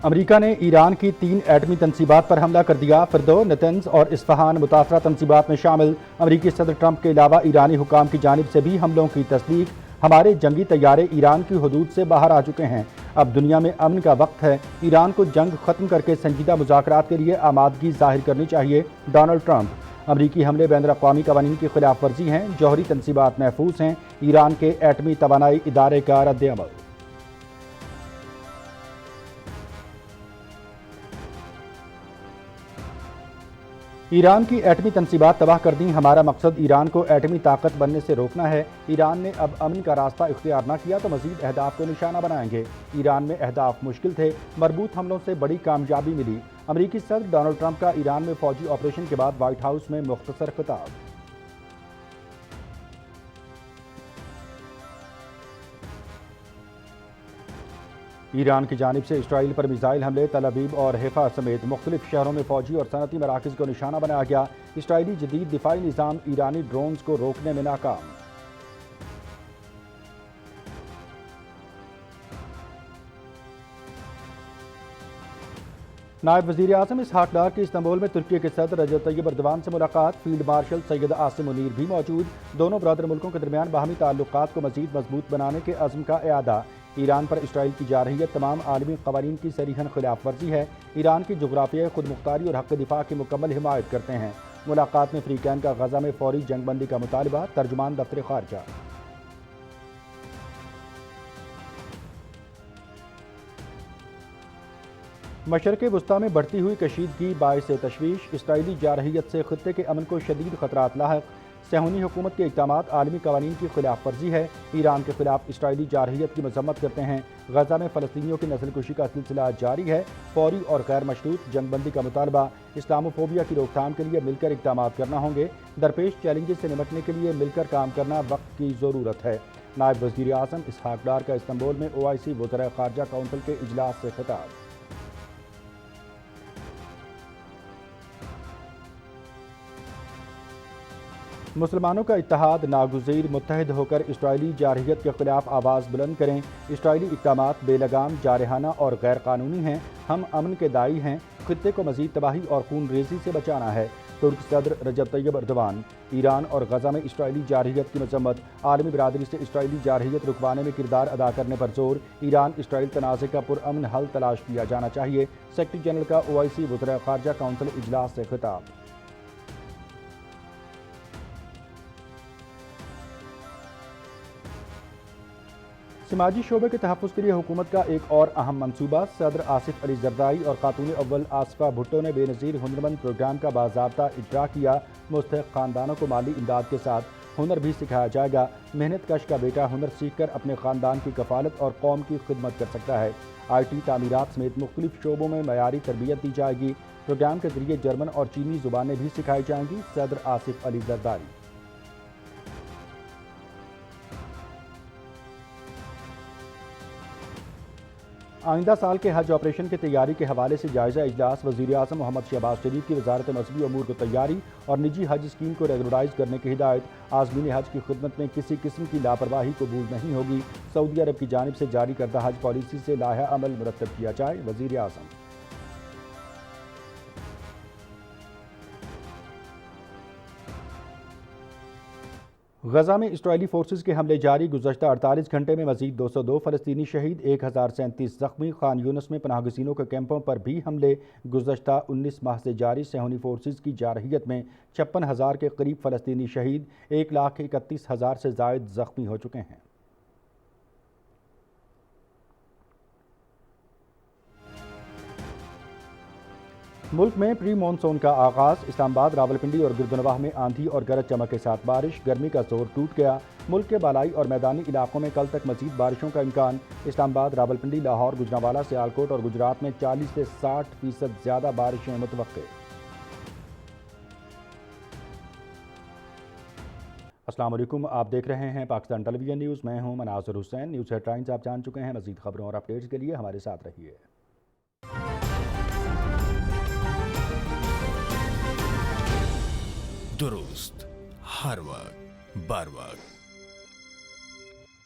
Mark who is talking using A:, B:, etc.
A: امریکہ نے ایران کی 3 ایٹمی تنصیبات پر حملہ کر دیا۔ فردو، نتنز اور اصفہان متاثرہ تنصیبات میں شامل۔ امریکی صدر ٹرمپ کے علاوہ ایرانی حکام کی جانب سے بھی حملوں کی تصدیق۔ ہمارے جنگی طیارے ایران کی حدود سے باہر آ چکے ہیں۔ اب دنیا میں امن کا وقت ہے۔ ایران کو جنگ ختم کر کے سنجیدہ مذاکرات کے لیے آمادگی ظاہر کرنی چاہیے۔ Donald Trump. امریکی حملے بین الاقوامی قوانین کی خلاف ورزی ہیں۔ جوہری تنصیبات محفوظ ہیں۔ ایران کے ایٹمی توانائی ادارے کا رد عمل۔ ایران کی ایٹمی تنصیبات تباہ کر دیں۔ ہمارا مقصد ایران کو ایٹمی طاقت بننے سے روکنا ہے۔ ایران نے اب امن کا راستہ اختیار نہ کیا تو مزید اہداف کو نشانہ بنائیں گے۔ ایران میں اہداف مشکل تھے، مربوط حملوں سے بڑی کامیابی ملی۔ امریکی صدر ڈونلڈ ٹرمپ کا ایران میں فوجی آپریشن کے بعد وائٹ ہاؤس میں مختصر خطاب۔ ایران کی جانب سے اسرائیل پر میزائل حملے، تل ابیب اور حیفا سمیت مختلف شہروں میں فوجی اور صنعتی مراکز کو نشانہ بنایا گیا۔ اسرائیلی جدید دفاعی نظام ایرانی ڈرونز کو روکنے میں ناکام۔ نائب وزیر اعظم اسحاق ڈار کی استنبول میں ترکی کے صدر رجب طیب ایردوان سے ملاقات۔ فیلڈ مارشل سید عاصم منیر بھی موجود۔ دونوں برادر ملکوں کے درمیان باہمی تعلقات کو مزید مضبوط بنانے کے عزم کا اعادہ۔ ایران پر اسرائیل کی جارحیت تمام عالمی قوانین کی صریحاً خلاف ورزی ہے۔ ایران کی جغرافیائی خود مختاری اور حق دفاع کی مکمل حمایت کرتے ہیں۔ ملاقات میں فریقین کا غزہ میں فوری جنگ بندی کا مطالبہ۔ ترجمان دفتر خارجہ۔ مشرق وسطیٰ میں بڑھتی ہوئی کشیدگی باعث تشویش۔ اسرائیلی جارحیت سے خطے کے امن کو شدید خطرات لاحق۔ صہیونی حکومت کے اقدامات عالمی قوانین کی خلاف ورزی ہے۔ ایران کے خلاف اسرائیلی جارحیت کی مذمت کرتے ہیں۔ غزہ میں فلسطینیوں کی نسل کشی کا سلسلہ جاری ہے۔ فوری اور غیر مشروط جنگ بندی کا مطالبہ۔ اسلاموفوبیا کی روک تھام کے لیے مل کر اقدامات کرنا ہوں گے۔ درپیش چیلنجز سے نمٹنے کے لیے مل کر کام کرنا وقت کی ضرورت ہے۔ نائب وزیر اعظم اسحاق ڈار کا استنبول میں OIC وزرائے خارجہ کونسل کے اجلاس سے خطاب۔ مسلمانوں کا اتحاد ناگزیر، متحد ہو کر اسرائیلی جارحیت کے خلاف آواز بلند کریں۔ اسرائیلی اقدامات بے لگام، جارحانہ اور غیر قانونی ہیں۔ ہم امن کے داعی ہیں۔ خطے کو مزید تباہی اور خون ریزی سے بچانا ہے۔ ترک صدر رجب طیب ایردوان۔ ایران اور غزہ میں اسرائیلی جارحیت کی مذمت۔ عالمی برادری سے اسرائیلی جارحیت رکوانے میں کردار ادا کرنے پر زور۔ ایران اسرائیل تنازع کا پرامن حل تلاش کیا جانا چاہیے۔ سیکرٹری جنرل کا OIC وزرائے خارجہ کونسل اجلاس سے خطاب۔ سماجی شعبے کے تحفظ کے لیے حکومت کا ایک اور اہم منصوبہ۔ صدر آصف علی زرداری اور خاتون اول آصفہ بھٹو نے بے نظیر ہنرمند پروگرام کا باضابطہ اجرا کیا۔ مستحق خاندانوں کو مالی امداد کے ساتھ ہنر بھی سکھایا جائے گا۔ محنت کش کا بیٹا ہنر سیکھ کر اپنے خاندان کی کفالت اور قوم کی خدمت کر سکتا ہے۔ IT تعمیرات سمیت مختلف شعبوں میں معیاری تربیت دی جائے گی۔ پروگرام کے ذریعے جرمن اور چینی زبانیں بھی سکھائی جائیں گی۔ صدر آصف علی زرداری۔ آئندہ سال کے حج آپریشن کی تیاری کے حوالے سے جائزہ اجلاس۔ وزیر اعظم محمد شہباز شریف کی وزارت مذہبی امور کو تیاری اور نجی حج اسکیم کو ریگولرائز کرنے کی ہدایت۔ عازمین حج کی خدمت میں کسی قسم کی لاپرواہی قبول نہیں ہوگی۔ سعودی عرب کی جانب سے جاری کردہ حج پالیسی سے لائحہ عمل مرتب کیا جائے۔ وزیر اعظم۔ غزہ میں اسرائیلی فورسز کے حملے جاری۔ گزشتہ 48 گھنٹے میں مزید 202 فلسطینی شہید، 1037 زخمی۔ خان یونس میں پناہ گزینوں کے کیمپوں پر بھی حملے۔ گزشتہ 19 ماہ سے جاری صہیونی فورسز کی جارحیت میں 56,000 کے قریب فلسطینی شہید، 1,31,000 سے زائد زخمی ہو چکے ہیں۔ ملک میں پری مانسون کا آغاز۔ اسلام آباد، راولپنڈی اور گردنواہ میں آندھی اور گرج چمک کے ساتھ بارش۔ گرمی کا زور ٹوٹ گیا۔ ملک کے بالائی اور میدانی علاقوں میں کل تک مزید بارشوں کا امکان۔ اسلام آباد، راولپنڈی، لاہور، گوجرانوالا، سیالکوٹ اور گجرات میں 40 سے 60% زیادہ بارشیں متوقع۔ السلام علیکم، آپ دیکھ رہے ہیں پاکستان ٹیلی ویژن نیوز۔ میں ہوں مناظر حسین۔ نیوز ہیڈ لائنز آپ جان چکے ہیں۔ مزید خبروں اور اپڈیٹس کے لیے ہمارے ساتھ رہیے۔
B: درست، ہر وقت، بر وقت۔